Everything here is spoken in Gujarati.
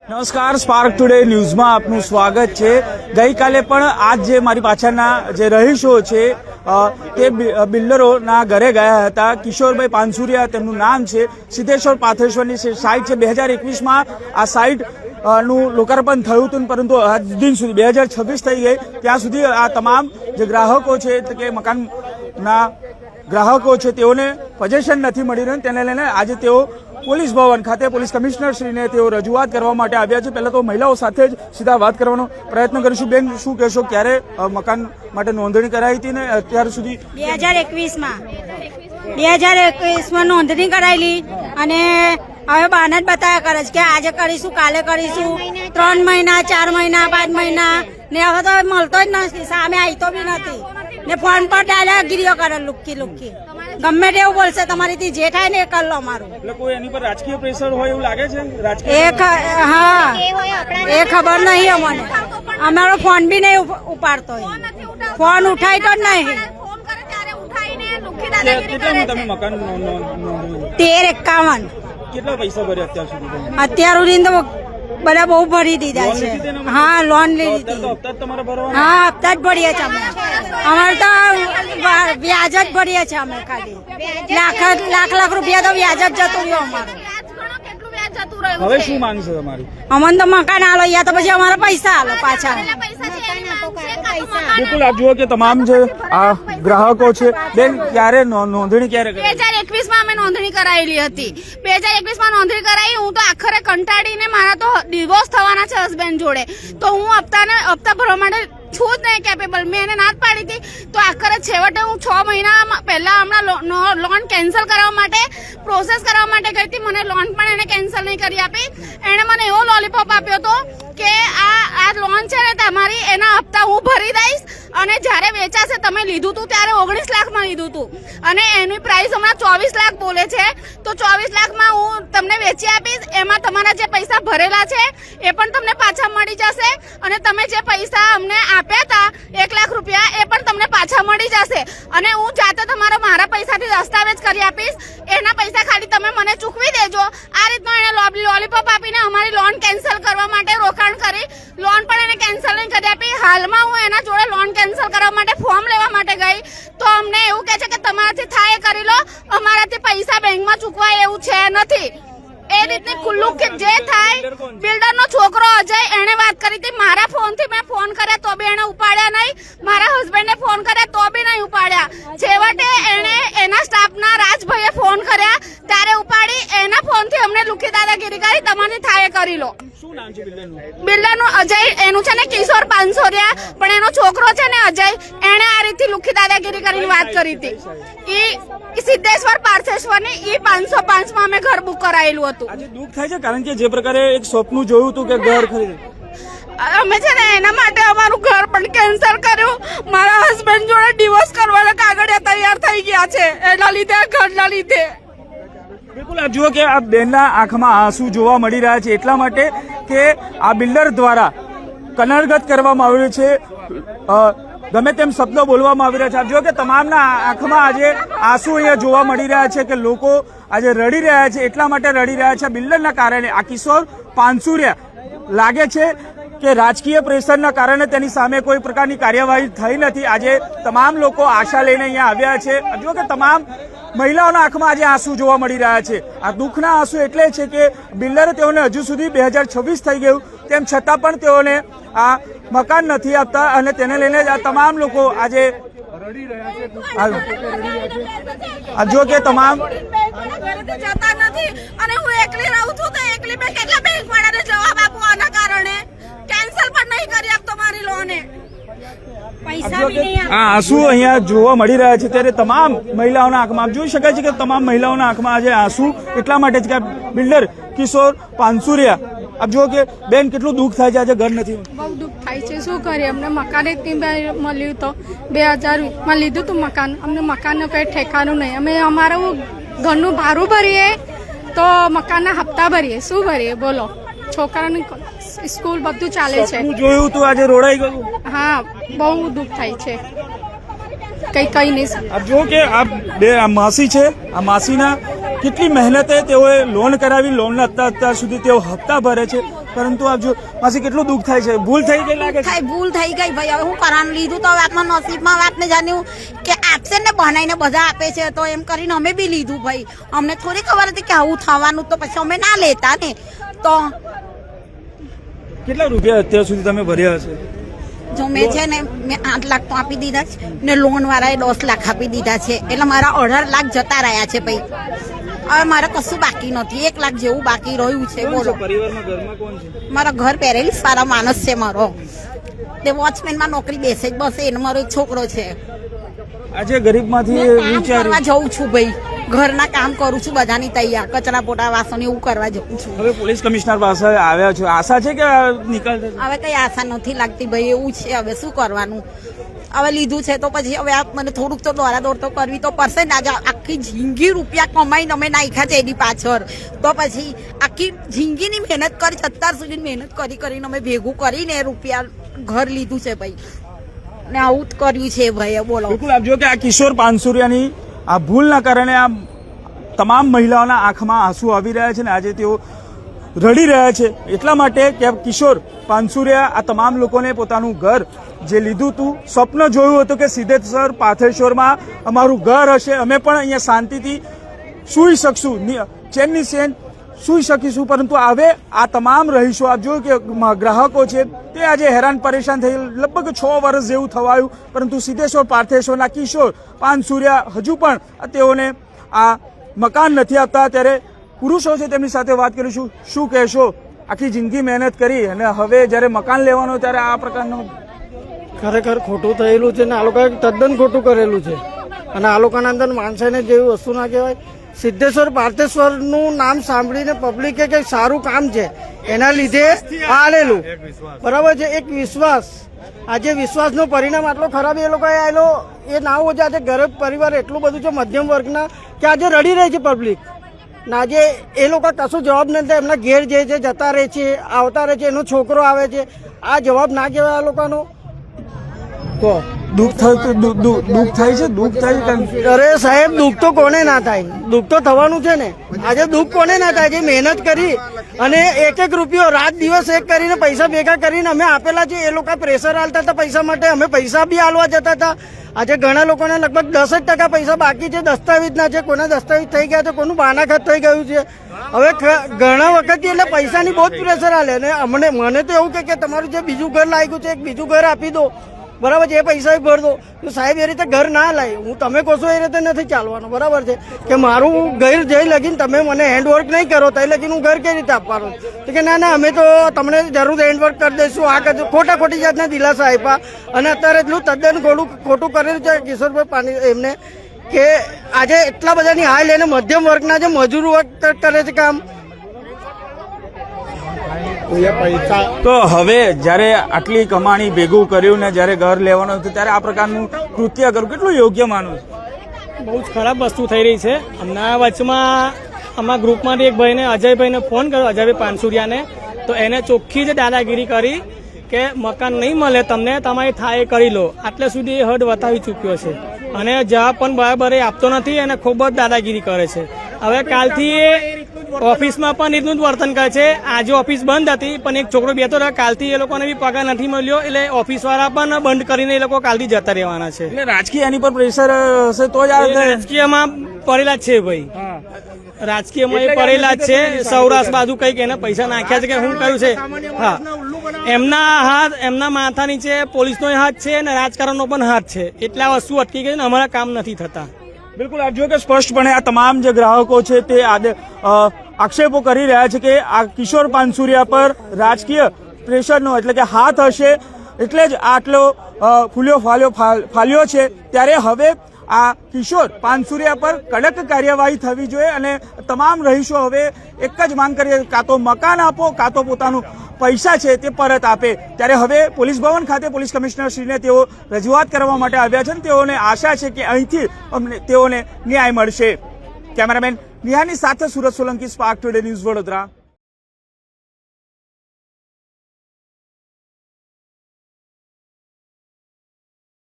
નમસ્કાર, સ્પાર્ક ટુડે ન્યૂઝમાં આપનું સ્વાગત છે। ગઈકાલે પણ આજ જે મારી પાછળના જે રહીશો છે તે બિલ્ડરોના ઘરે ગયા હતા। કિશોરભાઈ પાનસુરિયા તેમનું નામ છે। સિદ્ધેશ્વર પાથરેશ્વરની સાઇટ છે। 2021માં આ સાઇટ નું લોકાર્પણ થયું હતું, પરંતુ આજ દિન સુધી 2026 થઈ ગઈ ત્યાં સુધી આ તમામ જે ગ્રાહકો છે કે મકાનના ગ્રાહકો છે તેઓને પોઝેશન નથી મળી રહ્યું। તેને લઈને આજે તેઓ પોલીસ ભવન ખાતે પોલીસ કમિશનર શ્રીને તેઓ રજૂઆત કરવા માટે આવ્યા છે। પહેલા તો મહિલાઓ સાથે જ સીધા વાત કરવાનો પ્રયત્ન કરીશું। બેન, શું કહેશો, ક્યારે મકાન માટે નોંધણી કરાઈ હતી ને અત્યાર સુધી? 2021માં નોંધણી કરાયેલી અને હવે બહાના જ બતાવ્યા કરે છે કે આજે કરીશું, કાલે કરીશું, 3 મહિના, 4 મહિના, 5 મહિના ને હવે તો મળતો જ નથી, સામે આવતો બી નથી ને ફોન પર દાદાગીરીઓ કરે લુક્કી ગમે તે એવું બોલશે, તમારીથી જે થાય ને એ કરી લો મારું। એટલે કોઈ એની પર રાજકીય પ્રેશર હોય એવું લાગે છે? હા, એ ખબર નહીં અમને। અમારો ફોન બી નહીં ઉપાડતો, ફોન ઉઠાય તો જ નહીં। તમે મકાન 1351 કેટલા પૈસા ભર્યા અત્યાર સુધી? અત્યાર સુધી તો બધા બહુ ભરી દીધા છે। હા, લોન લીધી હતી। હા, હપ્તા જ ભરીએ છીએ અમે। અમારે તો વ્યાજ જ ભરીએ છીએ અમે, ખાલી લાખ રૂપિયા તો વ્યાજ જ જતું રહ્યું અમારું। હવે શું માંગ છે તમારી? અમને તો મકાન આલો યા તો પછી અમારા પૈસા આલો પાછા। બિલકુલ, આપ જુઓ કે તમામ જે આ ગ્રાહકો છે। બેન, ક્યારે નોંધણી ક્યારે કરી? 2021માં અમે નોંધણી કરાયેલી હતી। 2021માં નોંધણી કરાવી। હું તો આખરે કંટાળીને મારા તો ડિવોર્સ થવાના છે હસબન્ડ જોડે, તો હું હપ્તા ભરવા માટે છું જ નહીં કેપેબલ। મેં એને ના જ પાડી હતી, તો આખરે છેવટે હું 6 મહિના પહેલા હમણાં લોન કેન્સલ કરવા માટે પ્રોસેસ કરવા માટે ગઈ હતી। મને લોન પણ એને કેન્સલ નહીં કરી આપી। એણે મને એવો લોલીપોપ આપ્યો હતો કે આ લોન છે ને તમારી, એના હપ્તા હું ભરી દઈશ અને જ્યારે વેચાશે, તમે લીધું હતું ત્યારે 19 લાખમાં લીધું હતું અને એની પ્રાઇસ હમણાં 24 લાખ બોલે છે, તો 24 લાખમાં હું તમને વેચી આપીશ। એમાં તમારા જે પૈસા ભરેલા છે એ પણ તમને પાછા મળી જશે અને તમે જે પૈસા અમને આપ્યા હતા 1 લાખ રૂપિયા એ પણ તમને પાછા મળી જશે અને હું જાતે મારા પૈસાથી દસ્તાવેજ કરી આપીશ। એના પૈસા ખાલી તમે મને ચૂકવી દેજો। આ રીતનો એને લોલીપોપ આપીને અમારી લોન કેન્સલ કરવા માટે રોકાણ કરી। લોન પણ એને કેન્સલ નહીં કરી આપી। હાલમાં હું એના જોડે લોન કેન્સલ કરવા માટે ફોર્મ લેવા માટે ગઈ, તો અમને એવું કહે છે કે તમારાથી થાય એ કરી લો, અમારાથી પૈસા બેંકમાં ચૂકવાય એવું છે નથી। એ રીતની ખુલ્લું કે જે થાય। બિલ્ડરનો છોકરો અજય, એને વાત કરી હતી મારા ફોનથી। મેં ફોન કર્યા તો બી એને ઉપાડ્યા નહીં, મારા હસબન્ડને ફોન કર્યા તો બી નહીં ઉપાડ્યા। છેવટે એને એના સ્ટાફના રાજભાઈએ ફોન કર્યા ત્યારે ઉપાડી। એના ફોનથી અમને લુખી દાદાગીરી કરી, તમારી થાય કરી લો। શું નામ છે બિલ્ડરનું? અજય, એનું છે ને કિશોર પાનસુરિયા, પણ એનો છોકરો છે ને અજય, એને આ રીતથી લુખી દાદાગીરી કરીને વાત કરી હતી। એ સિદ્ધેશ્વર પાથરેશ્વરની એ 505માં અમે ઘર બુક કરાયેલું હતું। આજે દુઃખ થાય છે, કારણ કે જે પ્રકારે એક સ્વપ્ન જોયું હતું કે ઘર ખરીદ, અમે છે ને એના માટે અમારું ઘર પણ કેન્સલ કર્યું। મારા હસબન્ડ જોડે ડિવોર્સ કરવાના કાગળિયા તૈયાર થઈ ગયા છે એના લીધે, ઘરના લીધે। બિલકુલ, આપ જુઓ કે આ બેનના આંખમાં આંસુ જોવા મળી રહ્યા છે, એટલા માટે કે આ બિલ્ડર દ્વારા કનડગત કરવામાં આવ્યું છે, ગમે તેમ શબ્દો બોલવામાં આવી રહ્યા છે। આપ જુઓ કે તમામના આંખમાં આજે આંસુ અહીંયા જોવા મળી રહ્યા છે કે લોકો આજે રડી રહ્યા છે, એટલા માટે રડી રહ્યા છે બિલ્ડરના કારણે। આ કિશોર પાનસુરિયા લાગે છે કે રાજકીય પ્રેશરના કારણે તેની સામે કોઈ પ્રકારની કાર્યવાહી થઈ નથી। આજે તમામ લોકો આશા લઈને અહીંયા આવ્યા છે। જુઓ કે તમામ મહિલાઓના આંખમાં આજે આંસુ જોવા મળી રહ્યા છે। આ દુઃખના આંસુ એટલે છે કે બિલ્ડરે તેઓને હજુ સુધી 2026 થઈ ગયું તેમ છતાં પણ તેઓને આ મકાન નથી આપતા અને તેને લઈને આ તમામ લોકો આજે આ જો કે તમામ જતા નથી અને હું એકલી રહું છું, તો એકલી મેં કેટલા બેંક વાળાને જવાબ આપું આના કારણે? કેન્સલ પણ નહીં કરી આપતો મારી લોને। આ આંસુ અહીંયા જોવા મળી રહ્યા છે, ત્યારે તમામ મહિલાઓના આંખમાં આપ જોઈ શકાય છે કે તમામ મહિલાઓના આંખમાં આજે આંસુ એટલા માટે જ કે બિલ્ડર કિશોર પાનસુરિયા, આપ જુઓ કે બેન કેટલું દુઃખ થાય છે, આજે ઘર નથી। બહુ દુઃખ થાય છે, શું કરીએ? અમને મકાન જ નહીં મળ્યું, તો 2020માં લીધું હતું મકાન, અમને મકાનનું કંઈ ઠેકાનું નહીં। અમે અમારું ઘરનું ભાડું ભરીએ તો મકાનના હપ્તા ભરીએ, શું ભરીએ બોલો? છોકરાની સ્કૂલ બધું ચાલે છે। જોયું તું આજે રોડાઈ ગયું? હા, બહુ દુઃખ થાય છે, કઈ નહીં। આપ જુઓ કે આ માસી છે, આ માસીના કેટલી મહેનતે તેઓએ લોન કરાવી, લોનના અત્યાર સુધી તેઓ હપ્તા ભરે છે, પરંતુ આપ જો માસી કેટલું દુઃખ થાય છે, ભૂલ થઈ ગઈ લાગે છે. થાય ભૂલ થઈ ગઈ ભાઈ, હવે હું કરવાનું લીધું તો હવે આપણા નસીબમાં વાતને જાણ્યું કે આપશે ને બનાવીને બધા આપે છે તો એમ કરીને અમે બી લીધું ભાઈ. અમને થોડી ખબર હતી કે આવું થવાનું, તો પછી અમે ના લેતા ને. તો કેટલા રૂપિયા અત્યાર સુધી તમે ભર્યા હશે? જો મેં છે ને મેં 8 લાખ તો આપી દીધા છે ને લોન વાળાએ 10 લાખ આપી દીધા છે, એટલે મારા 18 લાખ જતા રહ્યા છે ભાઈ. હવે મારે કશું બાકી નથી, 1 લાખ જેવું બાકી રહ્યું છે. બોલો પરિવારમાં ઘરમાં કોણ છે? મારા ઘર પેરેલી સારા માણસ છે મારો, તે વોચમેનમાં નોકરી બેસે જ બસ, એને મારો એક છોકરો છે. આજે ગરીબમાંથી કામ કરવા જઉં છું ભાઈ, ઘરના કામ કરું છું બધાની તૈયાર, કચરા પોટા વાસણ એવું કરવા જઉં છું. હવે પોલીસ કમિશનર પાસે આવ્યા છો, આશા છે કે નિકાલ થશે? હવે કઈ આશા નથી લાગતી ભાઈ, એવું છે. હવે શું કરવાનું, હવે લીધું છે તો પછી હવે આ મને થોડુંક તો દોડાદોડ તો કરવી તો પડશે ને. આજે આખી જિંદગી રૂપિયા કમાઈને અમે નાખ્યા છે એની પાછળ, તો પછી આખી જિંદગીની મહેનત કરી, અત્યાર સુધી મહેનત કરીને અમે ભેગું કરીને રૂપિયા ઘર લીધું છે ભાઈ, ને આવું જ કર્યું છે ભાઈ. બોલો બિલકુલ આપ જો કે આ કિશોર પાનસુરિયાની આ ભૂલના કારણે આ તમામ મહિલાઓના આંખમાં આંસુ આવી રહ્યા છે ને આજે તેઓ રડી રહ્યા છે, એટલા માટે કે કિશોર પાનસુરિયા આ તમામ લોકોને પોતાનું ઘર જે લીધું હતું, સ્વપ્ન જોયું હતું કે સિદ્ધેશ્વર પાથેશ્વરમાં અમારું ઘર હશે, અમે પણ અહીંયા શાંતિથી સૂઈ શકશું, ચેનની ચેન સૂઈ શકીશું. પરંતુ હવે આ તમામ રહીશો આપ જો કે ગ્રાહકો છે તે આજે હેરાન પરેશાન થઈ, લગભગ 6 વર્ષ જેવું થવાયું, પરંતુ સિદ્ધેશ્વર પાર્થેશ્વરના કિશોર પાનસુરિયા હજુ પણ તેઓને આ મકાન નથી આપતા. ત્યારે પુરુષો છે તેમની સાથે વાત કરીશું, શું કહેશો? આખી જિંદગી મહેનત કરી અને હવે જ્યારે મકાન લેવાનું ત્યારે આ પ્રકારનું ખરેખર ખોટું થયેલું છે ને આ લોકોએ તદ્દન ખોટું કરેલું છે. અને આ લોકોના અંદર માણસાઈને જેવી વસ્તુ ના કહેવાય. સિદ્ધેશ્વર પાર્થેશ્વરનું નામ સાંભળીને પબ્લિકે કંઈક સારું કામ છે એના લીધે આલેલું, બરાબર છે, એક વિશ્વાસ. આજે વિશ્વાસનું પરિણામ આટલો ખરાબ એ લોકોએ આવેલો એ ના હોય. આજે ગરીબ પરિવાર એટલું બધું છે મધ્યમ વર્ગના કે આજે રડી રહી છે પબ્લિક. ને આજે એ લોકો કશું જવાબ નથી, એમના ઘેર જે છે જતા રહે છે, આવતા રહે છે, એનો છોકરો આવે છે. આ જવાબ ના કહેવાય આ લોકોનો. તો દુઃખ થાય છે, દુઃખ થાય છે. અરે સાહેબ, દુઃખ તો કોને ના થાય, દુઃખ તો થવાનું છે ને. આજે દુઃખ કોને ના થાય? જે મહેનત કરી અને એક રૂપિયો રાત દિવસ એક કરીને પૈસા ભેગા કરીને અમે આપેલા છે, એ લોકો પ્રેશર આલતા હતા પૈસા માટે, અમે પૈસા બી આલવા જતા હતા. આજે ઘણા લોકોને લગભગ 10% પૈસા બાકી છે, દસ્તાવેજના છે, કોના દસ્તાવેજ થઈ ગયા છે, કોનું બાનાખત થઈ ગયું છે. હવે ઘણા વખતથી એટલે પૈસાની બહુ જ પ્રેશર આલે. અને મને તો એવું કે તમારું જે બીજું ઘર લાગ્યું છે એક બીજું ઘર આપી દો, બરાબર છે, એ પૈસા ભર દો. તો સાહેબ એ રીતે ઘર ના લાય, હું તમે કહો છો એ રીતે નથી ચાલવાનું, બરાબર છે. કે મારું ઘર જઈ લગીને તમે મને હેન્ડવર્ક નહીં કરો તો લગીને હું ઘર કેવી રીતે આપવાનું? તો કે ના ના અમે તો તમને જરૂર હેન્ડવર્ક કરી દઈશું, આ કરજો. ખોટી જાતના દિલાસા આપ્યા. અને અત્યારે એટલું તદ્દન ખોટું કરેલું છે કિશોરભાઈ પાણી એમને કે આજે એટલા બધાની હાલ એને મધ્યમ વર્ગના જે મજૂર વર્ગ કરે છે કામ. તો હવે જ્યારે આટલી કમાણી ભેગું કર્યું ને જ્યારે ઘર લેવાનું હતું ત્યારે આ પ્રકારનું કૃત્ય કરવું કેટલું યોગ્ય માનું છું? બહુ જ ખરાબ વસ્તુ થઈ રહી છે. હમણાં વચમાં અમારા ગ્રુપમાંથી એક ભાઈને અજયભાઈને ફોન કર્યો, અજયભાઈ પાનસુરિયાને, તો એને ચોખ્ખી જ દાદાગીરી કરી કે મકાન નહીં મળે તમને, તમારી થાય કરી લો. આટલે સુધી એ હદ વતાવી ચૂક્યો છે અને જવાબ પણ બરાબર એ આપતો નથી અને ખૂબ જ દાદાગીરી કરે છે. હવે કાલથી એ ઓફિસમાં પણ એટલું જ વર્તન કરે છે. આજે ઓફિસ બંધ હતી પણ એક છોકરો બેઠો રહ્યો, કાલથી એ લોકોને બી પગાર નથી મળ્યો, એટલે ઓફિસ વાળા પણ બંધ કરીને એ લોકો કાલથી જતા રહેવાના છે. એટલે રાજકીય એની પર પ્રેશર હશે તો જ રાજકીયમાં પડેલા જ છે ભાઈ, રાજકીયમાં એ પડેલા જ છે. સૌરાષ્ટ્ર બાજુ કઈક એને પૈસા નાખ્યા છે કે શું કર્યું છે. હા, એમના હાથ, એમના માથા નીચે પોલીસનો હાથ છે અને રાજકારણનો પણ હાથ છે. એટલે આ વસ્તુ અટકી ગઈ ને અમારા કામ નથી થતા. બિલકુલ આપ જો કે સ્પષ્ટપણે આ તમામ જે ગ્રાહકો છે તે આક્ષેપો કરી રહ્યા છે કે આ કિશોર પાનસુરિયા પર રાજકીય પ્રેશરનો એટલે કે હાથ હશે, એટલે જ આટલો ફાલ્યો છે. ત્યારે હવે આ કિશોર પાનસુરિયા પર કડક કાર્યવાહી થવી જોઈએ અને તમામ રહીશો હવે એક જ માંગ કરીએ, કાં તો મકાન આપો કાં તો પોતાનું પૈસા છે તે પરત આપે. ત્યારે હવે પોલીસ ભવન ખાતે પોલીસ કમિશનરશ્રીને તેઓ રજૂઆત કરવા માટે આવ્યા છે અને તેઓને આશા છે કે અહીંથી તેઓને ન્યાય મળશે. કેમેરામેન નિહાની સાથે Surat Solanki, spark today news, Vadodara.